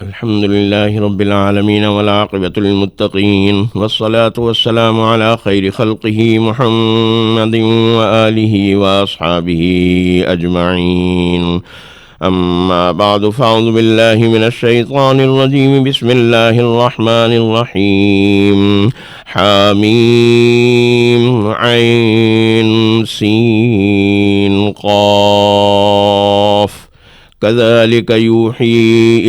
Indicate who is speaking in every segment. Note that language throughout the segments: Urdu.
Speaker 1: الحمد لله رب العالمين والعاقبة للمتقين والصلاة والسلام على خير خلقه محمد وآله وأصحابه أجمعين. أما بعد فأعوذ بالله من الشيطان الرجيم. بسم الله الرحمن الرحيم. حميم عين سين قاف كذلك يوحي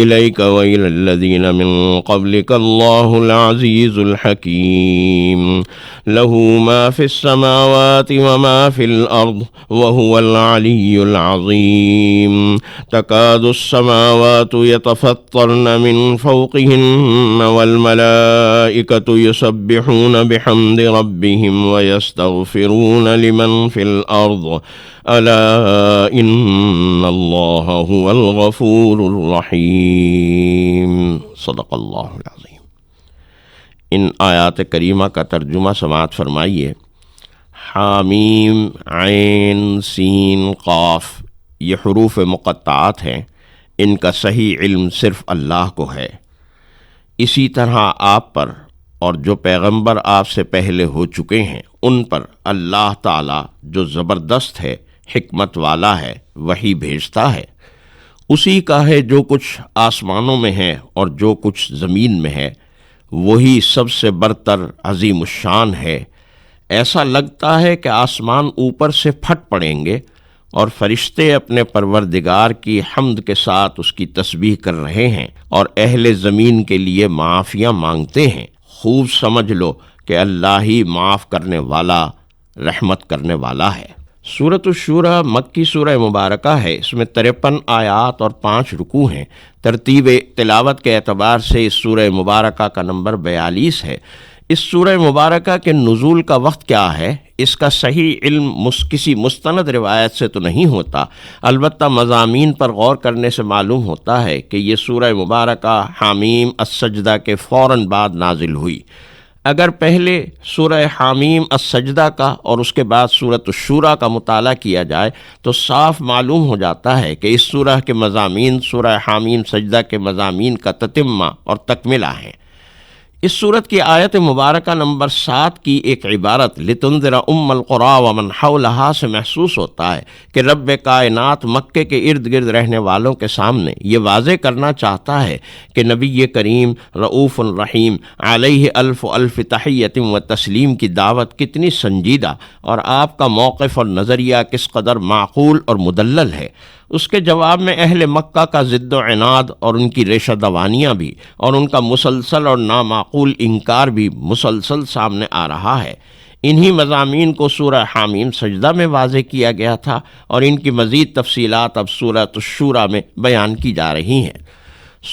Speaker 1: إليك وإلى الذين من قبلك الله العزيز الحكيم. له ما في السماوات وما في الأرض وهو العلي العظيم. تكاد السماوات يتفطرن من فوقهن والملائكة يسبحون بحمد ربهم ويستغفرون لمن في الأرض ألا إن الله هو الغفور الرحیم. صدق اللہ العظیم. ان آیات کریمہ کا ترجمہ سماعت فرمائیے. حامیم عین سین قاف یہ حروف مقطعات ہیں. ان کا صحیح علم صرف اللہ کو ہے. اسی طرح آپ پر اور جو پیغمبر آپ سے پہلے ہو چکے ہیں ان پر اللہ تعالی جو زبردست ہے، حکمت والا ہے، وحی بھیجتا ہے. اسی کا ہے جو کچھ آسمانوں میں ہے اور جو کچھ زمین میں ہے. وہی سب سے برتر عظیم الشان ہے. ایسا لگتا ہے کہ آسمان اوپر سے پھٹ پڑیں گے اور فرشتے اپنے پروردگار کی حمد کے ساتھ اس کی تسبیح کر رہے ہیں اور اہل زمین کے لیے معافیاں مانگتے ہیں. خوب سمجھ لو کہ اللہ ہی معاف کرنے والا، رحمت کرنے والا ہے. سورۃ الشورى مکی سورہ مبارکہ ہے. اس میں 53 آیات اور 5 رکوع ہیں. ترتیب تلاوت کے اعتبار سے اس سورہ مبارکہ کا نمبر 42 ہے. اس سورہ مبارکہ کے نزول کا وقت کیا ہے اس کا صحیح علم کسی مستند روایت سے تو نہیں ہوتا، البتہ مضامین پر غور کرنے سے معلوم ہوتا ہے کہ یہ سورہ مبارکہ حامیم السجدہ کے فوراً بعد نازل ہوئی. اگر پہلے سورہ حامیم السجدہ کا اور اس کے بعد سورۃ الشورى کا مطالعہ کیا جائے تو صاف معلوم ہو جاتا ہے کہ اس سورہ کے مضامین سورہ حامیم سجدہ کے مضامین کا تتمہ اور تکملہ ہیں. اس سورت کی آیت مبارکہ نمبر 7 کی ایک عبارت لتنذر ام القری ومن حولہا سے محسوس ہوتا ہے کہ رب کائنات مکے کے ارد گرد رہنے والوں کے سامنے یہ واضح کرنا چاہتا ہے کہ نبی کریم رؤوف الرحیم علیہ الف الف تحیت و تسلیم کی دعوت کتنی سنجیدہ اور آپ کا موقف اور نظریہ کس قدر معقول اور مدلل ہے. اس کے جواب میں اہل مکہ کا ضد و عناد اور ان کی ریشہ دوانیاں بھی اور ان کا مسلسل اور نامعقول انکار بھی مسلسل سامنے آ رہا ہے. انہی مضامین کو سورہ حامیم سجدہ میں واضح کیا گیا تھا اور ان کی مزید تفصیلات اب سورۃ الشورى میں بیان کی جا رہی ہیں.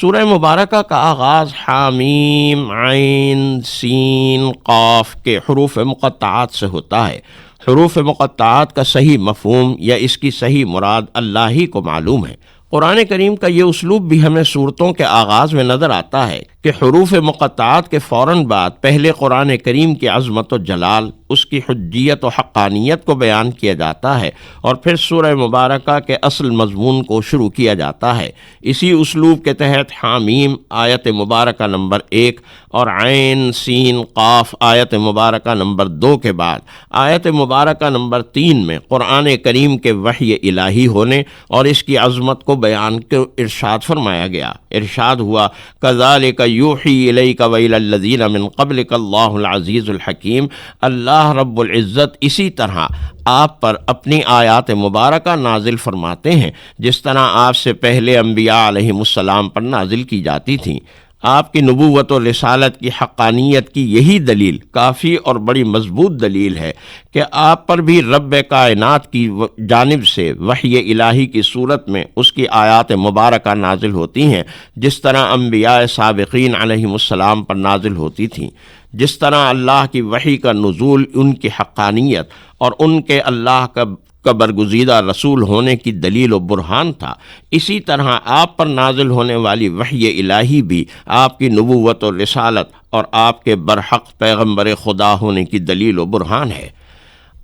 Speaker 1: سورہ مبارکہ کا آغاز حامیم عین سین قاف کے حروف مقطعات سے ہوتا ہے. حروف مقطعات کا صحیح مفہوم یا اس کی صحیح مراد اللہ ہی کو معلوم ہے. قرآن کریم کا یہ اسلوب بھی ہمیں صورتوں کے آغاز میں نظر آتا ہے کہ حروف مقطعات کے فوراً بعد پہلے قرآن کریم کی عظمت و جلال، اس کی حجیت و حقانیت کو بیان کیا جاتا ہے اور پھر سورہ مبارکہ کے اصل مضمون کو شروع کیا جاتا ہے. اسی اسلوب کے تحت حامیم آیت مبارکہ نمبر 1 اور عین سین قاف آیت مبارکہ نمبر 2 کے بعد آیت مبارکہ نمبر 3 میں قرآن کریم کے وحی الہی ہونے اور اس کی عظمت کو بیان کے ارشاد فرمایا گیا. ارشاد ہوا کذالک یوحی الیک وإلی الذین من قبلک اللہ العزیز الحکیم. اللہ رب العزت اسی طرح آپ پر اپنی آیات مبارکہ نازل فرماتے ہیں جس طرح آپ سے پہلے انبیاء علیہم السلام پر نازل کی جاتی تھیں. آپ کی نبوت و رسالت کی حقانیت کی یہی دلیل کافی اور بڑی مضبوط دلیل ہے کہ آپ پر بھی رب کائنات کی جانب سے وحی الہی کی صورت میں اس کی آیات مبارکہ نازل ہوتی ہیں جس طرح انبیاء سابقین علیہم السلام پر نازل ہوتی تھیں. جس طرح اللہ کی وحی کا نزول ان کی حقانیت اور ان کے اللہ کا برگزیدہ رسول ہونے کی دلیل و برہان تھا، اسی طرح آپ پر نازل ہونے والی وحی الہی بھی آپ کی نبوت و رسالت اور آپ کے برحق پیغمبر خدا ہونے کی دلیل و برہان ہے.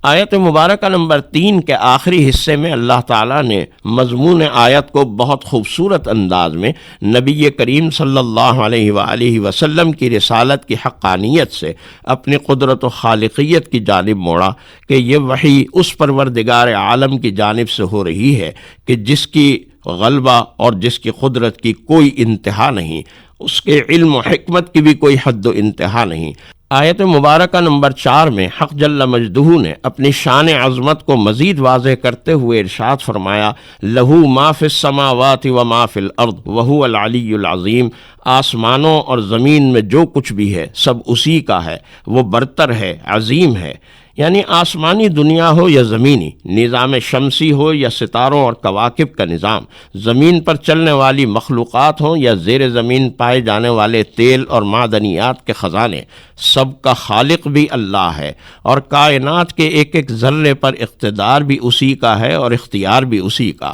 Speaker 1: آیت مبارکہ نمبر 3 کے آخری حصے میں اللہ تعالیٰ نے مضمون آیت کو بہت خوبصورت انداز میں نبی کریم صلی اللہ علیہ وآلہ وسلم کی رسالت کی حقانیت سے اپنی قدرت و خالقیت کی جانب موڑا کہ یہ وحی اس پروردگار عالم کی جانب سے ہو رہی ہے کہ جس کی غلبہ اور جس کی قدرت کی کوئی انتہا نہیں، اس کے علم و حکمت کی بھی کوئی حد و انتہا نہیں۔ آیت مبارکہ نمبر 4 میں حق جل مجدہ نے اپنی شان عظمت کو مزید واضح کرتے ہوئے ارشاد فرمایا، لہو ما فی السماوات و ما فی الارض وہو العلی العظیم، آسمانوں اور زمین میں جو کچھ بھی ہے سب اسی کا ہے، وہ برتر ہے، عظیم ہے۔ یعنی آسمانی دنیا ہو یا زمینی، نظام شمسی ہو یا ستاروں اور کواکب کا نظام، زمین پر چلنے والی مخلوقات ہوں یا زیر زمین پائے جانے والے تیل اور معدنیات کے خزانے، سب کا خالق بھی اللہ ہے، اور کائنات کے ایک ایک ذرے پر اقتدار بھی اسی کا ہے اور اختیار بھی اسی کا۔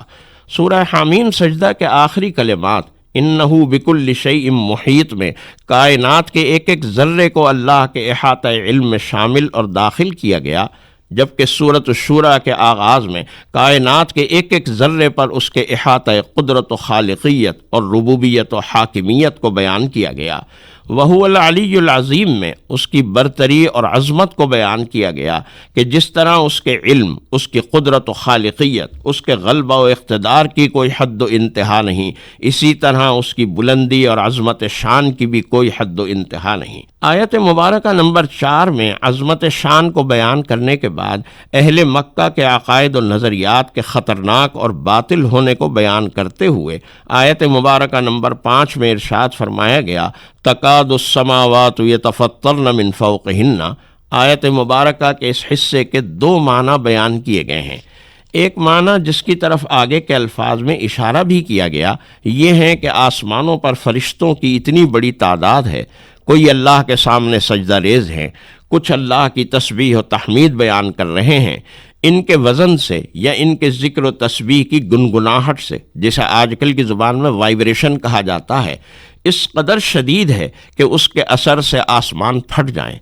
Speaker 1: سورہ حامیم سجدہ کے آخری کلمات انہو بکل شیء محیط میں کائنات کے ایک ایک ذرے کو اللہ کے احاطہ علم میں شامل اور داخل کیا گیا، جبکہ سورۃ الشورى کے آغاز میں کائنات کے ایک ایک ذرے پر اس کے احاطہ قدرت و خالقیت اور ربوبیت و حاکمیت کو بیان کیا گیا۔ وہو العلی العظیم میں اس کی برتری اور عظمت کو بیان کیا گیا کہ جس طرح اس کے علم، اس کی قدرت و خالقیت، اس کے غلبہ و اقتدار کی کوئی حد و انتہا نہیں، اسی طرح اس کی بلندی اور عظمت شان کی بھی کوئی حد و انتہا نہیں۔ آیت مبارکہ نمبر 4 میں عظمت شان کو بیان کرنے کے بعد اہل مکہ کے عقائد و نظریات کے خطرناک اور باطل ہونے کو بیان کرتے ہوئے آیت مبارکہ نمبر 5 میں ارشاد فرمایا گیا، تکاد السماوات یتفطرن من فوقہن۔ آیت مبارکہ کے اس حصے کے 2 معنی بیان کیے گئے ہیں۔ ایک معنی جس کی طرف آگے کے الفاظ میں اشارہ بھی کیا گیا یہ ہے کہ آسمانوں پر فرشتوں کی اتنی بڑی تعداد ہے، کوئی اللہ کے سامنے سجدہ ریز ہیں، کچھ اللہ کی تسبیح و تحمید بیان کر رہے ہیں۔ ان کے وزن سے یا ان کے ذکر و تسبیح کی گنگناہٹ سے، جسے آج کل کی زبان میں وائبریشن کہا جاتا ہے، اس قدر شدید ہے کہ اس کے اثر سے آسمان پھٹ جائیں۔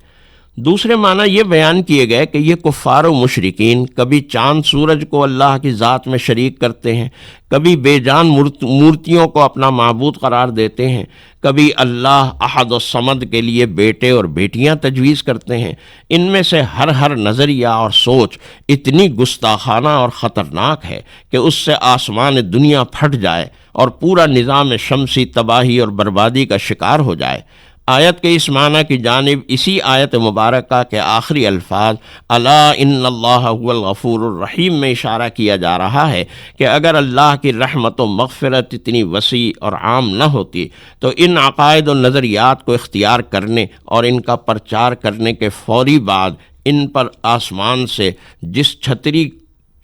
Speaker 1: دوسرے معنی یہ بیان کیے گئے کہ یہ کفار و مشرکین کبھی چاند سورج کو اللہ کی ذات میں شریک کرتے ہیں، کبھی بے جان مورتیوں کو اپنا معبود قرار دیتے ہیں، کبھی اللہ احد و صمد کے لیے بیٹے اور بیٹیاں تجویز کرتے ہیں۔ ان میں سے ہر نظریہ اور سوچ اتنی گستاخانہ اور خطرناک ہے کہ اس سے آسمان دنیا پھٹ جائے اور پورا نظام شمسی تباہی اور بربادی کا شکار ہو جائے۔ آیت کے اس معنی کی جانب اسی آیت مبارکہ کے آخری الفاظ الا ان اللہ هو الغفور الرحیم میں اشارہ کیا جا رہا ہے کہ اگر اللہ کی رحمت و مغفرت اتنی وسیع اور عام نہ ہوتی تو ان عقائد و نظریات کو اختیار کرنے اور ان کا پرچار کرنے کے فوری بعد ان پر آسمان سے جس چھتری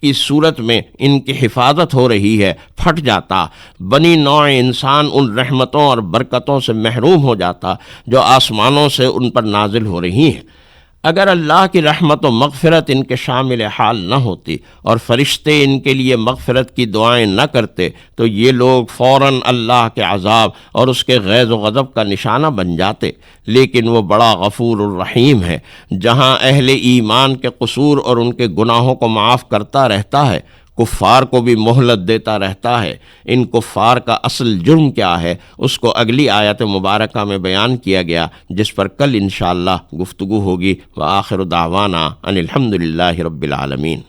Speaker 1: کی صورت میں ان کی حفاظت ہو رہی ہے پھٹ جاتا، بنی نوع انسان ان رحمتوں اور برکتوں سے محروم ہو جاتا جو آسمانوں سے ان پر نازل ہو رہی ہیں۔ اگر اللہ کی رحمت و مغفرت ان کے شامل حال نہ ہوتی اور فرشتے ان کے لیے مغفرت کی دعائیں نہ کرتے تو یہ لوگ فوراً اللہ کے عذاب اور اس کے غیظ و غضب کا نشانہ بن جاتے، لیکن وہ بڑا غفور الرحیم ہے، جہاں اہل ایمان کے قصور اور ان کے گناہوں کو معاف کرتا رہتا ہے، کفار کو بھی مہلت دیتا رہتا ہے۔ ان کفار کا اصل جرم کیا ہے اس کو اگلی آیت مبارکہ میں بیان کیا گیا، جس پر کل انشاءاللہ گفتگو ہوگی۔ وآخر دعوانا ان الحمد للہ رب العالمین۔